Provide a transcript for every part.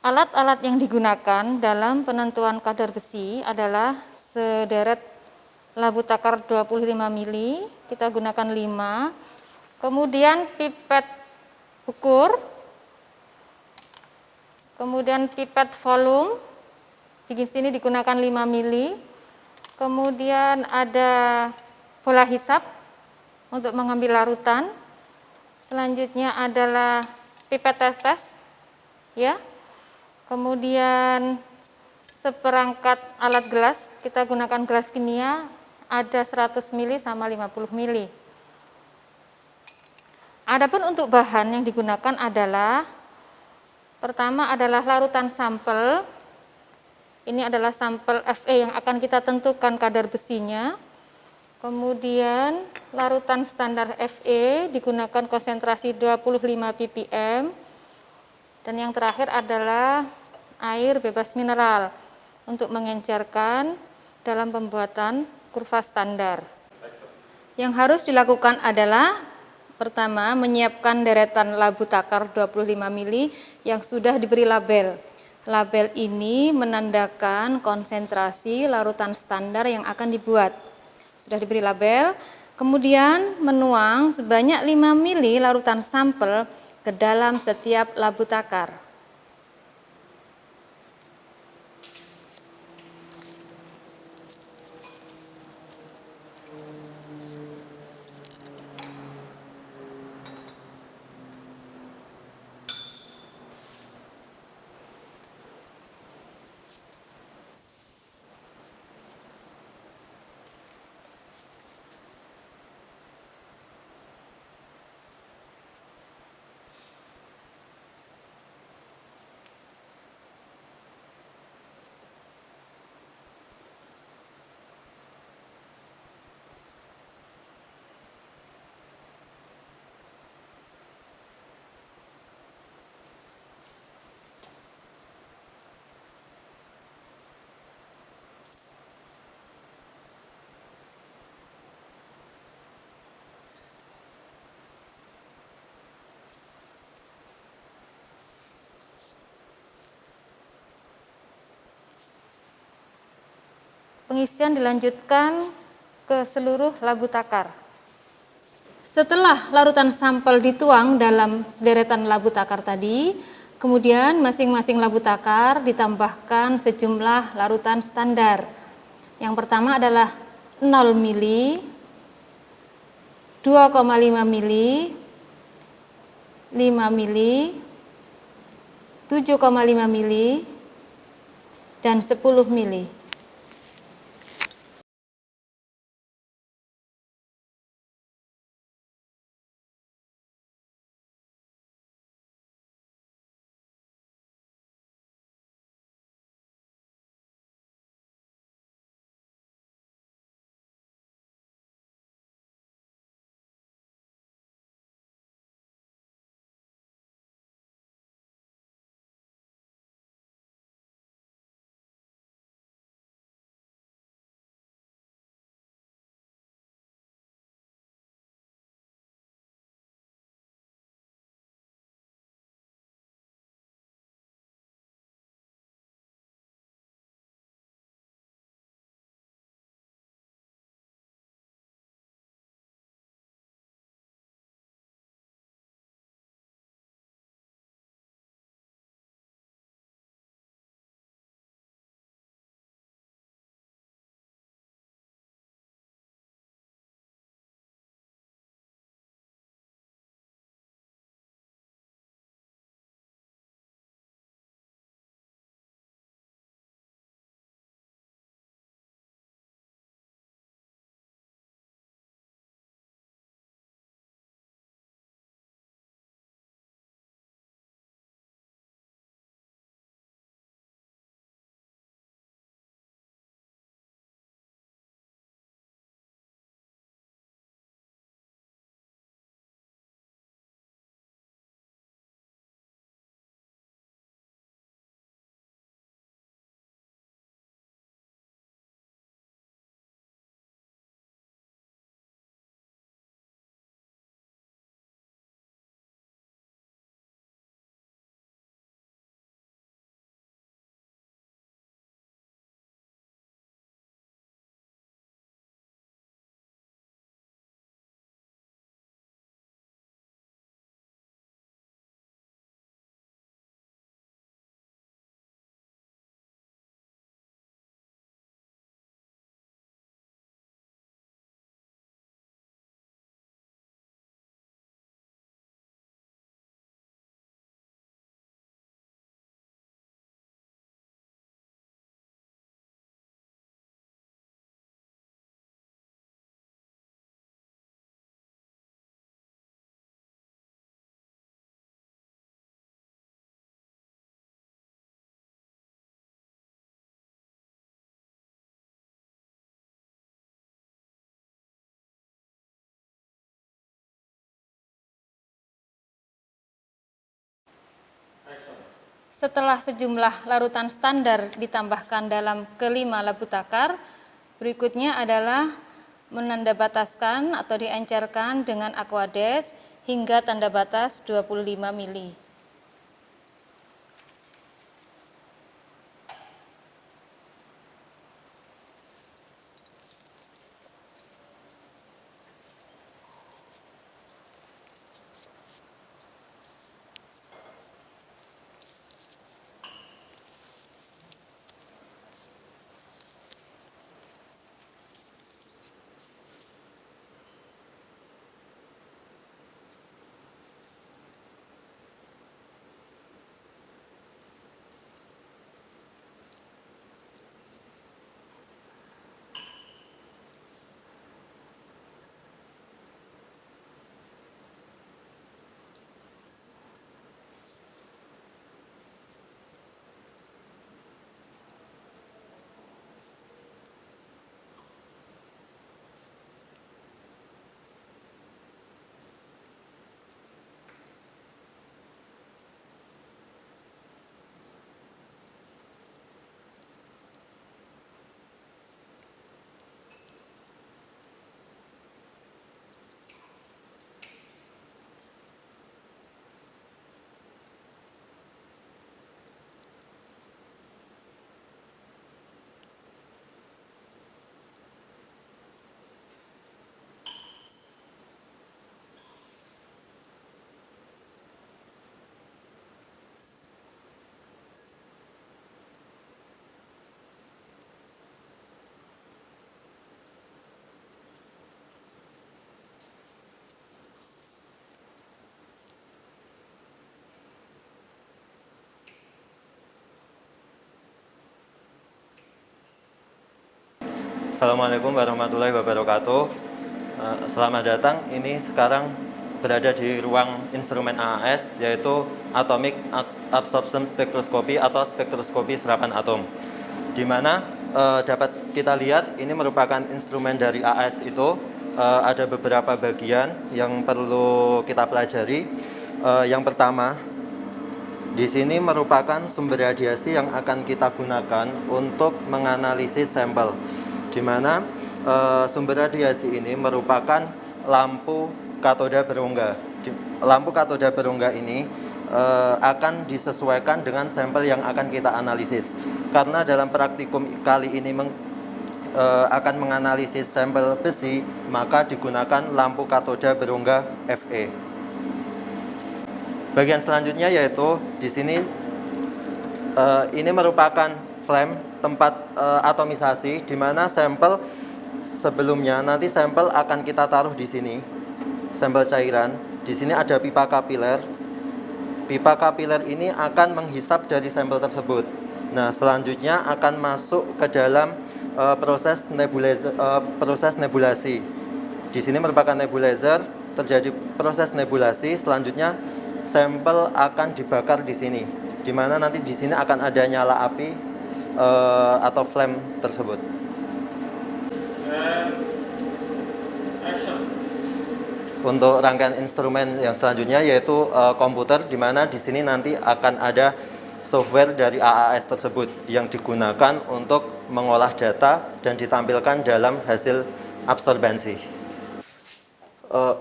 Alat-alat yang digunakan dalam penentuan kadar besi adalah sederet labu takar 25 mili, kita gunakan 5. Kemudian pipet ukur, kemudian pipet volume, di sini digunakan 5 mili. Kemudian ada bola hisap untuk mengambil larutan. Selanjutnya adalah pipet tetes, ya. Kemudian seperangkat alat gelas, kita gunakan gelas kimia, ada 100 mili sama 50 mili. Adapun untuk bahan yang digunakan adalah, pertama adalah larutan sampel. Ini adalah sampel Fe yang akan kita tentukan kadar besinya. Kemudian larutan standar Fe digunakan konsentrasi 25 ppm. Dan yang terakhir adalah air bebas mineral untuk mengencerkan dalam pembuatan kurva standar. Yang harus dilakukan adalah pertama, menyiapkan deretan labu takar 25 mili yang sudah diberi label. Label ini menandakan konsentrasi larutan standar yang akan dibuat. Sudah diberi label, kemudian menuang sebanyak 5 mili larutan sampel ke dalam setiap labu takar. Pengisian dilanjutkan ke seluruh labu takar. Setelah larutan sampel dituang dalam sederetan labu takar tadi, kemudian masing-masing labu takar ditambahkan sejumlah larutan standar. Yang pertama adalah 0 mili, 2,5 mili, 5 mili, 7,5 mili, dan 10 mili. Setelah sejumlah larutan standar ditambahkan dalam kelima labu takar, berikutnya adalah menandabataskan atau diencerkan dengan aquades hingga tanda batas 25 mili. Assalamualaikum warahmatullahi wabarakatuh. Selamat datang. Ini sekarang berada di ruang instrumen AAS, yaitu Atomic Absorption Spectroscopy atau spektroskopi serapan atom. Di mana dapat kita lihat ini merupakan instrumen dari AAS itu. Ada beberapa bagian yang perlu kita pelajari. Yang pertama, di sini merupakan sumber radiasi yang akan kita gunakan untuk menganalisis sampel, di mana sumber radiasi ini merupakan lampu katoda berongga. Lampu katoda berongga ini akan disesuaikan dengan sampel yang akan kita analisis. Karena dalam praktikum kali ini akan menganalisis sampel besi, maka digunakan lampu katoda berongga Fe. Bagian selanjutnya yaitu di sini ini merupakan flame tempat atomisasi, di mana sampel sebelumnya nanti sampel akan kita taruh di sini, sampel cairan. Di sini ada pipa kapiler. Pipa kapiler ini akan menghisap dari sampel tersebut. Nah, selanjutnya akan masuk ke dalam proses nebulasi. Di sini merupakan nebulizer, terjadi proses nebulasi. Selanjutnya sampel akan dibakar di sini, di mana nanti di sini akan ada nyala api atau flame tersebut. Untuk rangkaian instrumen yang selanjutnya yaitu komputer, di mana di sini nanti akan ada software dari AAS tersebut yang digunakan untuk mengolah data dan ditampilkan dalam hasil absorbensi.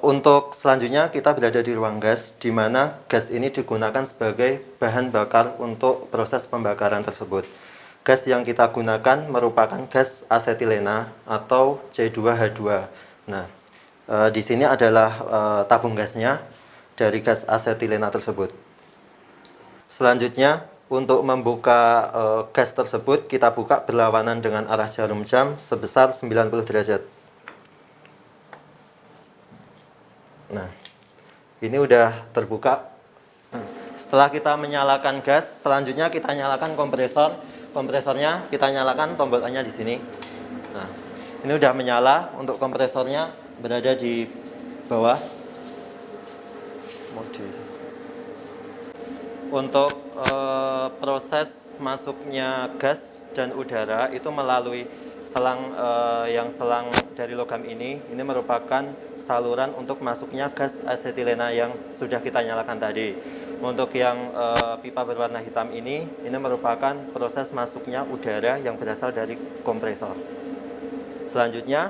Untuk selanjutnya kita berada di ruang gas, di mana gas ini digunakan sebagai bahan bakar untuk proses pembakaran tersebut. Gas yang kita gunakan merupakan gas asetilena atau C2H2. Nah, di sini adalah tabung gasnya dari gas asetilena tersebut. Selanjutnya, untuk membuka gas tersebut, kita buka berlawanan dengan arah jarum jam sebesar 90 derajat. Nah, ini udah terbuka. Setelah kita menyalakan gas, selanjutnya kita nyalakan kompresor. Kompresornya kita nyalakan tombol A-nya di sini. Nah, ini udah menyala. Untuk kompresornya berada di bawah. Untuk proses masuknya gas dan udara itu melalui selang dari logam ini merupakan saluran untuk masuknya gas asetilena yang sudah kita nyalakan tadi. Untuk yang pipa berwarna hitam ini merupakan proses masuknya udara yang berasal dari kompresor. Selanjutnya,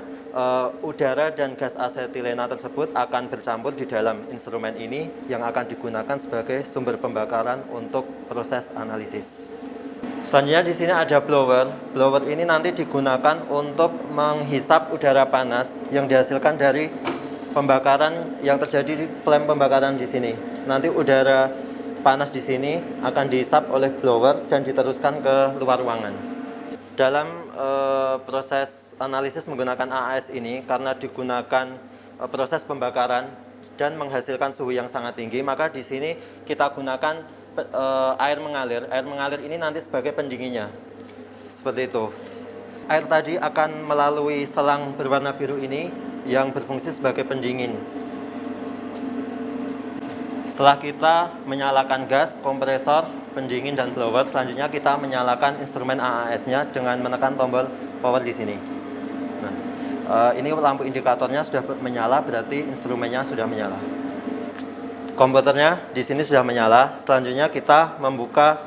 udara dan gas asetilena tersebut akan bercampur di dalam instrumen ini yang akan digunakan sebagai sumber pembakaran untuk proses analisis. Selanjutnya di sini ada blower. Blower ini nanti digunakan untuk menghisap udara panas yang dihasilkan dari pembakaran yang terjadi di flame pembakaran di sini. Nanti udara panas di sini akan dihisap oleh blower dan diteruskan ke luar ruangan. Dalam proses analisis menggunakan AAS ini, karena digunakan proses pembakaran dan menghasilkan suhu yang sangat tinggi, maka di sini kita gunakan air mengalir. Air mengalir ini nanti sebagai pendinginnya. Seperti itu. Air tadi akan melalui selang berwarna biru ini yang berfungsi sebagai pendingin. Setelah kita menyalakan gas, kompresor, pendingin, dan blower, selanjutnya kita menyalakan instrumen AAS-nya dengan menekan tombol power di sini. Nah, ini lampu indikatornya sudah menyala, berarti instrumennya sudah menyala. Komputernya di sini sudah menyala. Selanjutnya kita membuka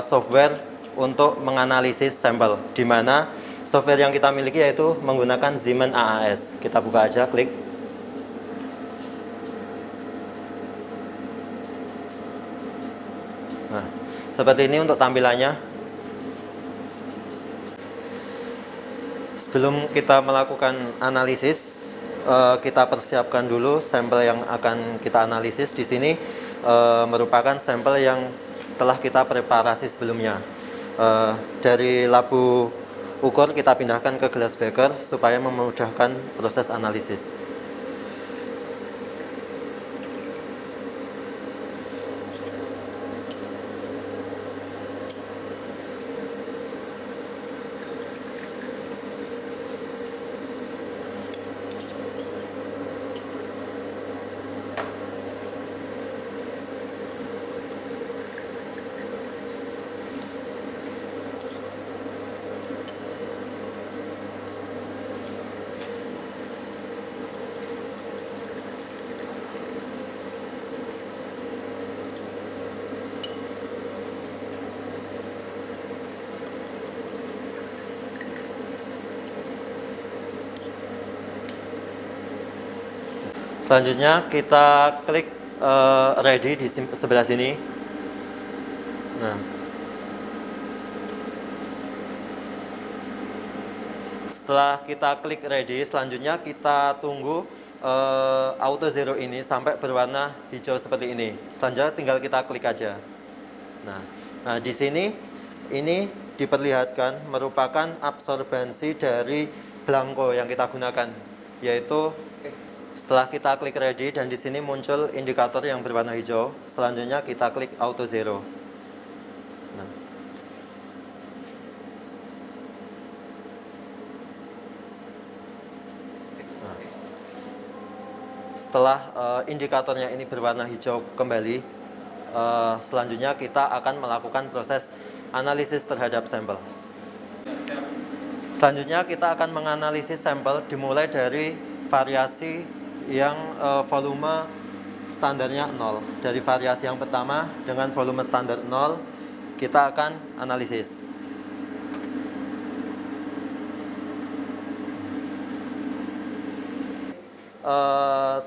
software untuk menganalisis sampel, di mana software yang kita miliki yaitu menggunakan Zeeman AAS. Kita buka aja, klik. Nah, seperti ini untuk tampilannya. Sebelum kita melakukan analisis, kita persiapkan dulu sampel yang akan kita analisis. Di sini merupakan sampel yang telah kita preparasi sebelumnya. Dari labu ukur kita pindahkan ke glass beaker supaya memudahkan proses analisis. Selanjutnya kita klik ready di sebelah sini. Nah, setelah kita klik ready, selanjutnya kita tunggu auto zero ini sampai berwarna hijau seperti ini. Selanjutnya tinggal kita klik aja. Nah, di sini ini diperlihatkan merupakan absorbansi dari belangko yang kita gunakan, yaitu setelah kita klik ready dan di sini muncul indikator yang berwarna hijau, selanjutnya kita klik auto zero. Nah. Setelah indikatornya ini berwarna hijau kembali, selanjutnya kita akan melakukan proses analisis terhadap sampel. Selanjutnya kita akan menganalisis sampel dimulai dari variasi yang volume standarnya 0. Dari variasi yang pertama dengan volume standar 0, kita akan analisis.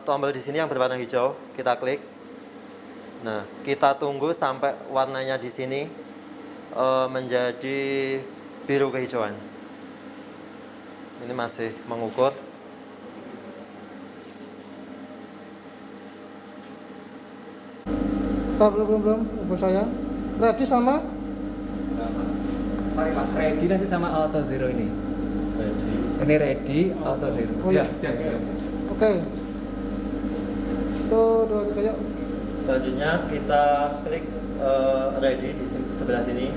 Tombol di sini yang berwarna hijau, kita klik. Nah, kita tunggu sampai warnanya di sini menjadi biru kehijauan. Ini masih mengukur. Belum, ibu saya. Ready sama? Sorry Pak, ready nanti sama auto zero ini. Ready. Ini ready, auto zero. Oh, iya. Oke. Tuh, kayak. Selanjutnya kita klik ready di sebelah sini.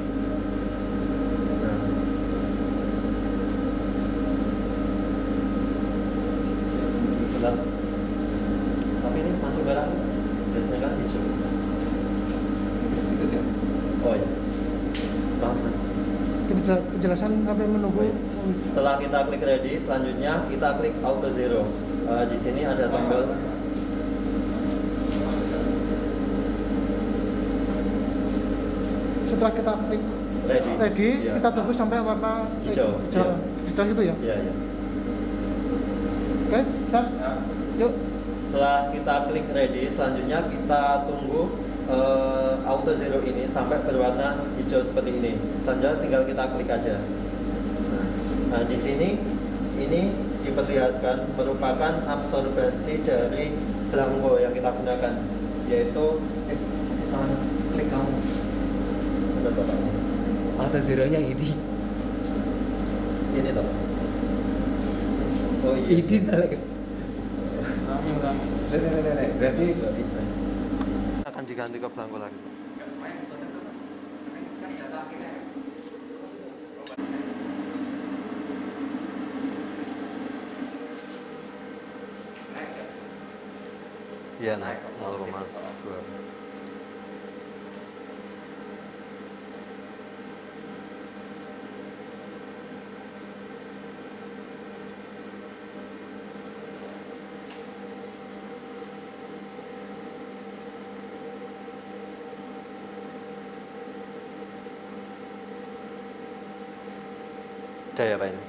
Nah. Tapi ini masih merah. Biasanya kan hijau. Itu dia. Oh iya. Langsung. Penjelasan sampai menunggu Setelah kita klik ready, selanjutnya kita klik auto zero. Di sini ada tombol. Setelah kita klik ready, Iya. kita tunggu sampai warna Hijau, hijau. iya. Sudah gitu ya? Iya, iya. Oke, siap. Yuk. Setelah kita klik ready, selanjutnya kita tunggu auto zero ini sampai berwarna hijau seperti ini. Selanjutnya tinggal kita klik aja. Nah, di sini ini diperlihatkan merupakan absorbensi dari belangko yang kita gunakan, yaitu Salah klik kamu. benar Bapak. Auto zero-nya ini. Ini toh. Oh iya. Ini salah. Berarti Nggak bisa. Akan diganti ke belangko lagi. Iya naik 0,2. Udah ya Pak ini?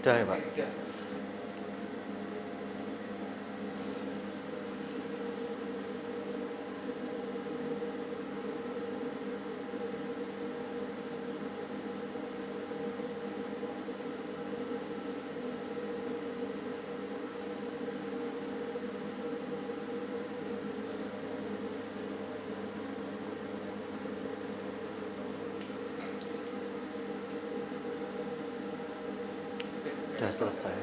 Udah ya Pak? Udah selesai.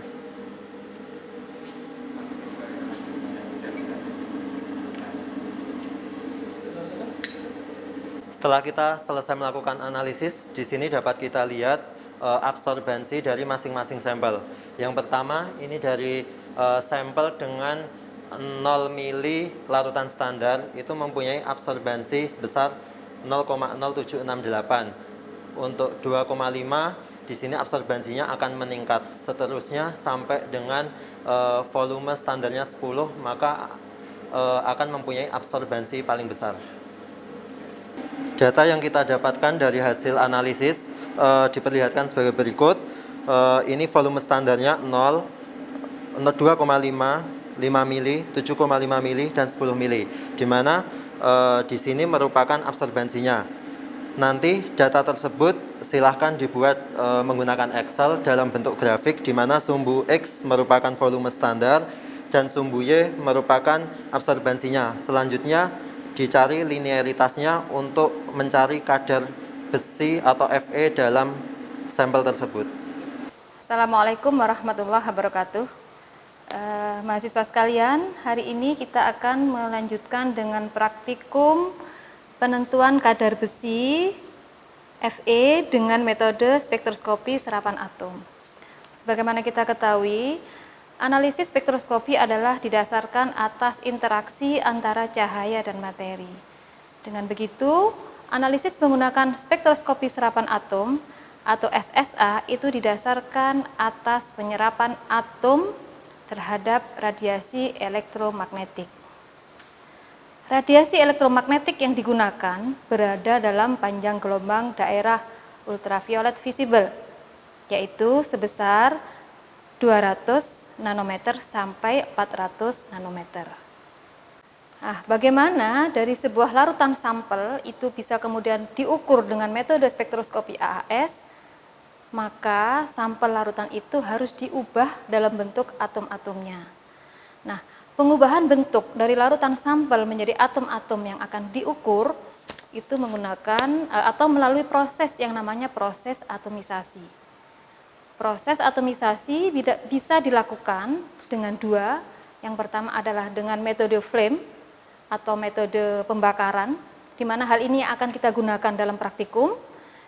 Setelah kita selesai melakukan analisis, di sini dapat kita lihat absorbensi dari masing-masing sampel. Yang pertama ini dari sampel dengan 0 mili larutan standar itu mempunyai absorbensi sebesar 0,0768. Untuk 2,5 di sini absorbensinya akan meningkat. Seterusnya sampai dengan volume standarnya 10, maka akan mempunyai absorbensi paling besar. Data yang kita dapatkan dari hasil analisis diperlihatkan sebagai berikut. Ini volume standarnya 0, 2,5, 5 mili, 7,5 mili, dan 10 mili. Di mana di sini merupakan absorbensinya. Nanti data tersebut silahkan dibuat menggunakan Excel dalam bentuk grafik, di mana sumbu X merupakan volume standar dan sumbu Y merupakan absorbensinya. Selanjutnya dicari linearitasnya untuk mencari kadar besi atau Fe dalam sampel tersebut. Assalamualaikum warahmatullahi wabarakatuh. Mahasiswa sekalian, hari ini kita akan melanjutkan dengan praktikum penentuan kadar besi Fe dengan metode spektroskopi serapan atom. Sebagaimana kita ketahui, analisis spektroskopi adalah didasarkan atas interaksi antara cahaya dan materi. Dengan begitu, analisis menggunakan spektroskopi serapan atom atau SSA itu didasarkan atas penyerapan atom terhadap radiasi elektromagnetik. Radiasi elektromagnetik yang digunakan berada dalam panjang gelombang daerah ultraviolet visible, yaitu sebesar 200 nanometer sampai 400 nanometer. Nah, bagaimana dari sebuah larutan sampel itu bisa kemudian diukur dengan metode spektroskopi AAS, maka sampel larutan itu harus diubah dalam bentuk atom-atomnya. Nah, pengubahan bentuk dari larutan sampel menjadi atom-atom yang akan diukur itu menggunakan atau melalui proses yang namanya proses atomisasi. Proses atomisasi bisa dilakukan dengan dua. Yang pertama adalah dengan metode flame atau metode pembakaran, di mana hal ini akan kita gunakan dalam praktikum.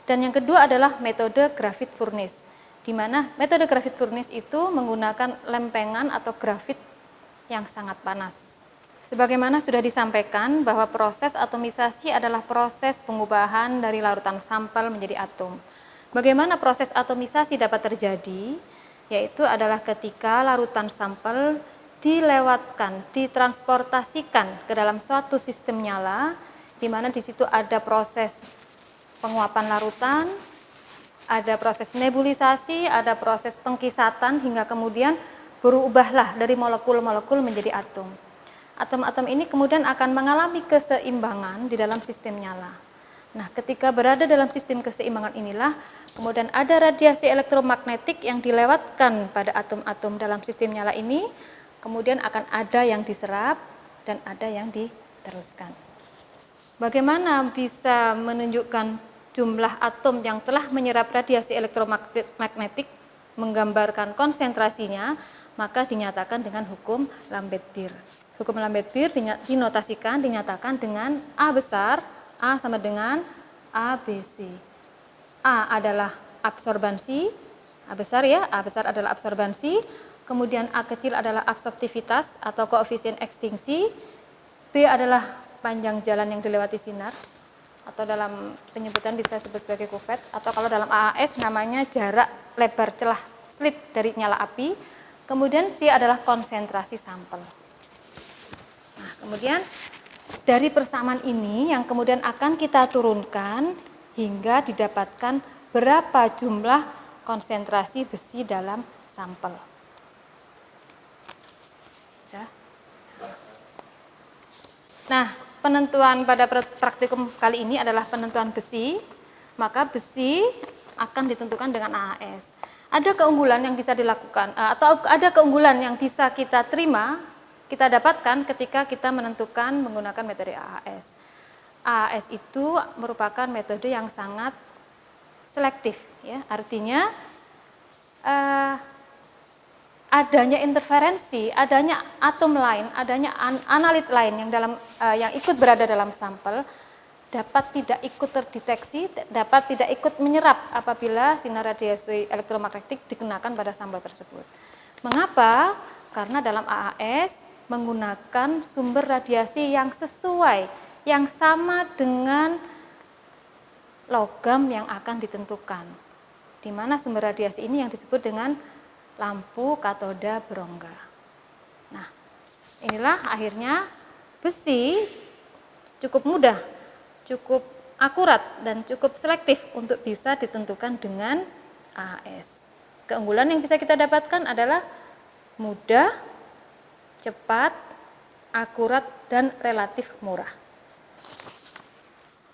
Dan yang kedua adalah metode graphite furnace, di mana metode graphite furnace itu menggunakan lempengan atau grafit yang sangat panas. Sebagaimana sudah disampaikan bahwa proses atomisasi adalah proses pengubahan dari larutan sampel menjadi atom. Bagaimana proses atomisasi dapat terjadi? Yaitu adalah ketika larutan sampel dilewatkan, ditransportasikan ke dalam suatu sistem nyala, di mana di situ ada proses penguapan larutan, ada proses nebulisasi, ada proses pengkisatan, hingga kemudian berubahlah dari molekul-molekul menjadi atom. Atom-atom ini kemudian akan mengalami keseimbangan di dalam sistem nyala. Nah, ketika berada dalam sistem keseimbangan inilah, kemudian ada radiasi elektromagnetik yang dilewatkan pada atom-atom dalam sistem nyala ini, kemudian akan ada yang diserap dan ada yang diteruskan. Bagaimana bisa menunjukkan jumlah atom yang telah menyerap radiasi elektromagnetik, menggambarkan konsentrasinya, maka dinyatakan dengan hukum Lambert-Beer. Hukum Lambert-Beer dinyatakan dengan A besar, A sama dengan ABC. A adalah absorbansi, A besar ya, A besar adalah absorbansi, kemudian A kecil adalah absorptivitas atau koefisien ekstingsi, B adalah panjang jalan yang dilewati sinar, atau dalam penyebutan bisa disebut sebagai kuvet, atau kalau dalam AAS namanya jarak lebar celah slit dari nyala api, kemudian C adalah konsentrasi sampel. Nah, kemudian dari persamaan ini yang kemudian akan kita turunkan hingga didapatkan berapa jumlah konsentrasi besi dalam sampel. Sudah? Nah, penentuan pada praktikum kali ini adalah penentuan besi, maka besi akan ditentukan dengan AAS. Ada keunggulan yang bisa dilakukan, atau ada keunggulan yang bisa kita terima, kita dapatkan ketika kita menentukan menggunakan metode AAS. AAS itu merupakan metode yang sangat selektif, ya. Artinya adanya interferensi, adanya atom lain, adanya analit lain yang ikut berada dalam sampel dapat tidak ikut terdeteksi, dapat tidak ikut menyerap apabila sinar radiasi elektromagnetik dikenakan pada sampel tersebut. Mengapa? Karena dalam AAS menggunakan sumber radiasi yang sesuai, yang sama dengan logam yang akan ditentukan. Di mana sumber radiasi ini yang disebut dengan lampu katoda berongga. Nah, inilah akhirnya besi cukup mudah, cukup akurat, dan cukup selektif untuk bisa ditentukan dengan AAS. Keunggulan yang bisa kita dapatkan adalah mudah, cepat, akurat, dan relatif murah.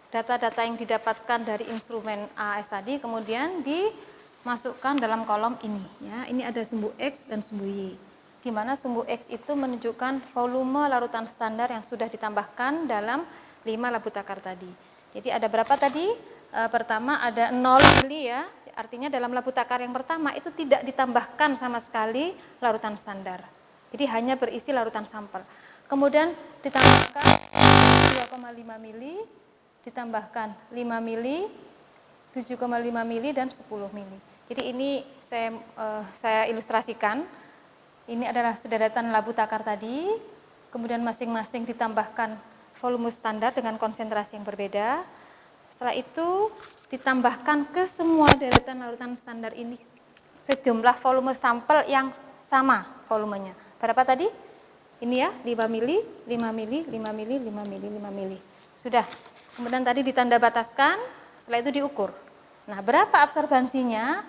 Data-data yang didapatkan dari instrumen AAS tadi kemudian dimasukkan dalam kolom ini. Ya, ini ada sumbu X dan sumbu Y, di mana sumbu X itu menunjukkan volume larutan standar yang sudah ditambahkan dalam 5 labu takar tadi. Jadi ada berapa tadi? Pertama ada 0 mili ya, artinya dalam labu takar yang pertama itu tidak ditambahkan sama sekali larutan standar. Jadi hanya berisi larutan sampel. Kemudian ditambahkan 2,5 mili, ditambahkan 5 mili, 7,5 mili, dan 10 mili. Jadi ini saya ilustrasikan. Ini adalah sederetan labu takar tadi, kemudian masing-masing ditambahkan volume standar dengan konsentrasi yang berbeda. Setelah itu ditambahkan ke semua deretan larutan standar ini sejumlah volume sampel yang sama volumenya. Berapa tadi? Ini ya, 5 mili, 5 mili, 5 mili, 5 mili, 5 mili. Sudah. Kemudian tadi ditanda bataskan, setelah itu diukur. Nah, berapa absorbansinya?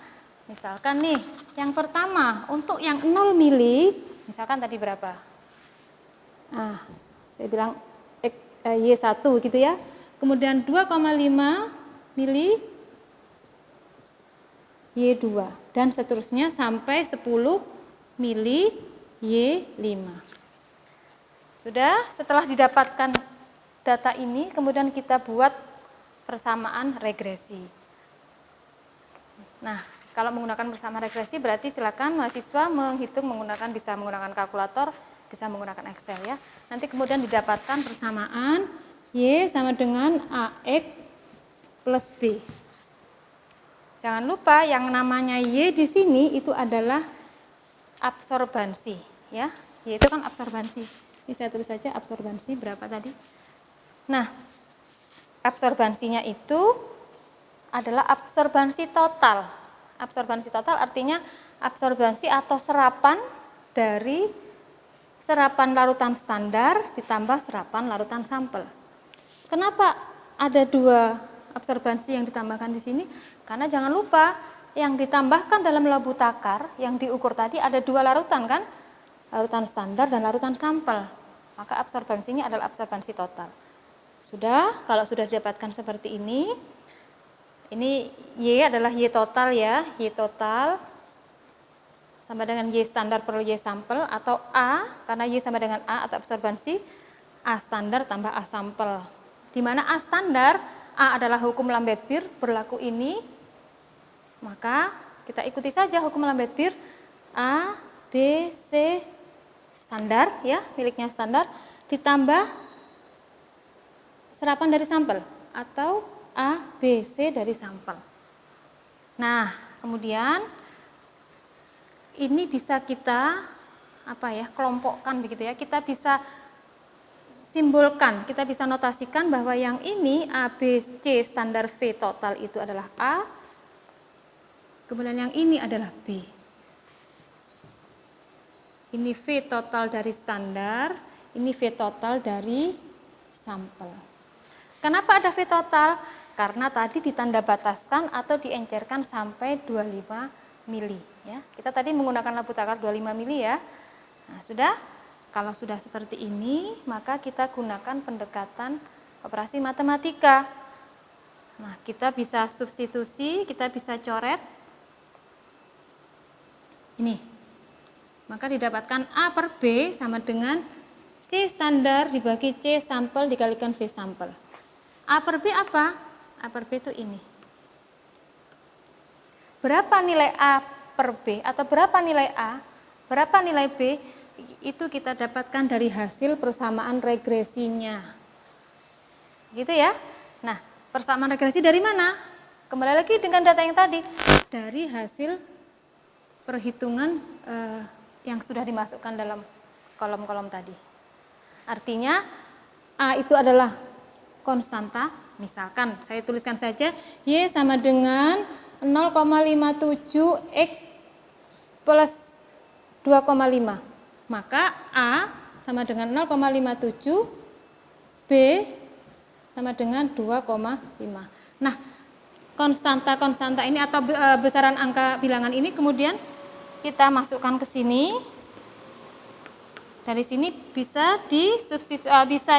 Misalkan nih, yang pertama untuk yang 0 mili, misalkan tadi berapa? Nah, saya bilang Y1 gitu ya. Kemudian 2,5 mili Y2 dan seterusnya sampai 10 mili Y5. Sudah, setelah didapatkan data ini, kemudian kita buat persamaan regresi. Nah, kalau menggunakan persamaan regresi berarti silakan mahasiswa menghitung bisa menggunakan kalkulator, bisa menggunakan Excel ya. Nanti kemudian didapatkan persamaan Y sama dengan AX plus B. Jangan lupa yang namanya Y di sini itu adalah absorbansi ya. Y itu kan absorbansi. Ini saya tulis saja absorbansi berapa tadi. Nah, absorbansinya itu adalah absorbansi total. Absorbansi total artinya absorbansi atau serapan dari serapan larutan standar ditambah serapan larutan sampel. Kenapa ada dua absorbansi yang ditambahkan di sini? Karena jangan lupa yang ditambahkan dalam labu takar yang diukur tadi ada dua larutan kan? Larutan standar dan larutan sampel. Maka absorbansinya adalah absorbansi total. Sudah, kalau sudah didapatkan seperti ini Y adalah Y total ya, Y total sama dengan Y standar per Y sampel atau A, karena Y sama dengan A atau absorbansi, A standar tambah A sampel. Di mana A standar, A adalah hukum Lambert-Beer berlaku ini, maka kita ikuti saja hukum Lambert-Beer, A, B, C standar ya, miliknya standar, ditambah serapan dari sampel atau A, B, C dari sampel. Nah, kemudian ini bisa kita kelompokkan begitu ya. Kita bisa simbolkan, kita bisa notasikan bahwa yang ini A, B, C standar V total itu adalah A. Kemudian yang ini adalah B. Ini V total dari standar, ini V total dari sampel. Kenapa ada V total? Karena tadi ditanda bataskan atau diencerkan sampai 25 mili ya. Kita tadi menggunakan labu takar 25 mili ya. Nah, sudah. Kalau sudah seperti ini, maka kita gunakan pendekatan operasi matematika. Nah, kita bisa substitusi, kita bisa coret ini. Maka didapatkan A per B sama dengan C standar dibagi C sampel dikalikan V sampel. A per B apa? A per B itu ini. Berapa nilai A per B atau berapa nilai A, berapa nilai B, itu kita dapatkan dari hasil persamaan regresinya. Gitu ya. Nah, persamaan regresi dari mana? Kembali lagi dengan data yang tadi. Dari hasil perhitungan yang sudah dimasukkan dalam kolom-kolom tadi. Artinya A itu adalah konstanta. Misalkan saya tuliskan saja Y sama dengan 0,57 X plus 2,5. Maka A sama dengan 0,57, B sama dengan 2,5. Nah, konstanta ini atau besaran angka bilangan ini kemudian kita masukkan ke sini. Dari sini bisa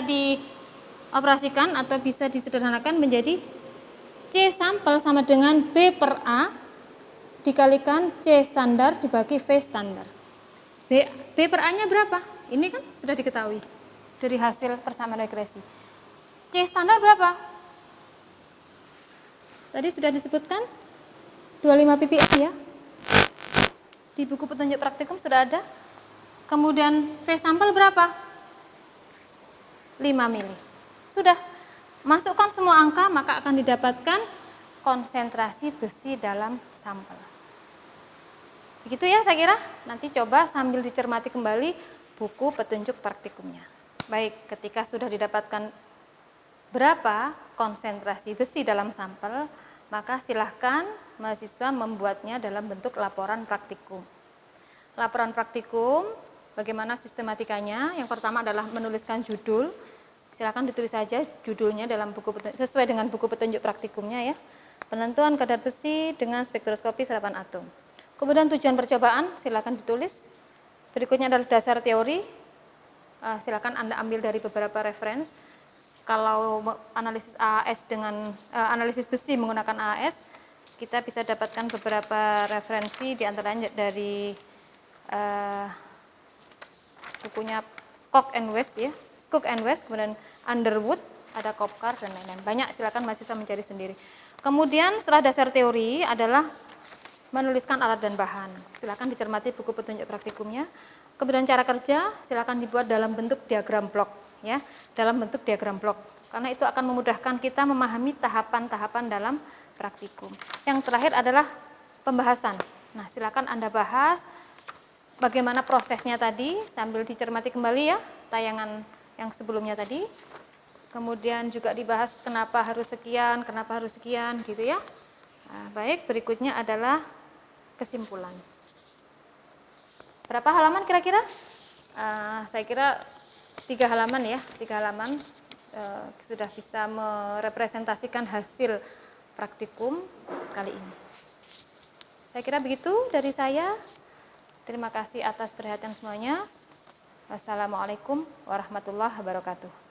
dioperasikan atau bisa disederhanakan menjadi C sampel sama dengan B per A dikalikan C standar dibagi V standar. B per A-nya berapa? Ini kan sudah diketahui dari hasil persamaan regresi. C standar berapa? Tadi sudah disebutkan 25 ppm ya. Di buku petunjuk praktikum sudah ada. Kemudian V sampel berapa? 5 mili. Sudah, masukkan semua angka maka akan didapatkan konsentrasi besi dalam sampel. Begitu ya saya kira. Nanti coba sambil dicermati kembali buku petunjuk praktikumnya. Baik, ketika sudah didapatkan berapa konsentrasi besi dalam sampel, maka silahkan mahasiswa membuatnya dalam bentuk laporan praktikum. Laporan praktikum, bagaimana sistematikanya? Yang pertama adalah menuliskan judul. Silakan ditulis saja judulnya dalam buku petunjuk, sesuai dengan buku petunjuk praktikumnya ya. Penentuan kadar besi dengan spektroskopi serapan atom. Kemudian tujuan percobaan, silakan ditulis. Berikutnya adalah dasar teori. Silakan Anda ambil dari beberapa referensi. Kalau analisis AAS dengan analisis besi menggunakan AAS, kita bisa dapatkan beberapa referensi, diantaranya dari bukunya Skok and West ya, Skok and West, kemudian Underwood, ada Kopkar dan lain-lain. Banyak, silakan mahasiswa mencari sendiri. Kemudian setelah dasar teori adalah menuliskan alat dan bahan. Silakan dicermati buku petunjuk praktikumnya. Kemudian cara kerja silakan dibuat dalam bentuk diagram blok ya, dalam bentuk diagram blok. Karena itu akan memudahkan kita memahami tahapan-tahapan dalam praktikum. Yang terakhir adalah pembahasan. Nah, silakan Anda bahas bagaimana prosesnya tadi sambil dicermati kembali ya tayangan yang sebelumnya tadi. Kemudian juga dibahas kenapa harus sekian gitu ya. Nah, baik, berikutnya adalah kesimpulan. Berapa halaman kira-kira? Saya kira 3 halaman ya, 3 halaman sudah bisa merepresentasikan hasil praktikum kali ini. Saya kira begitu dari saya. Terima kasih atas perhatian semuanya. Wassalamualaikum warahmatullahi wabarakatuh.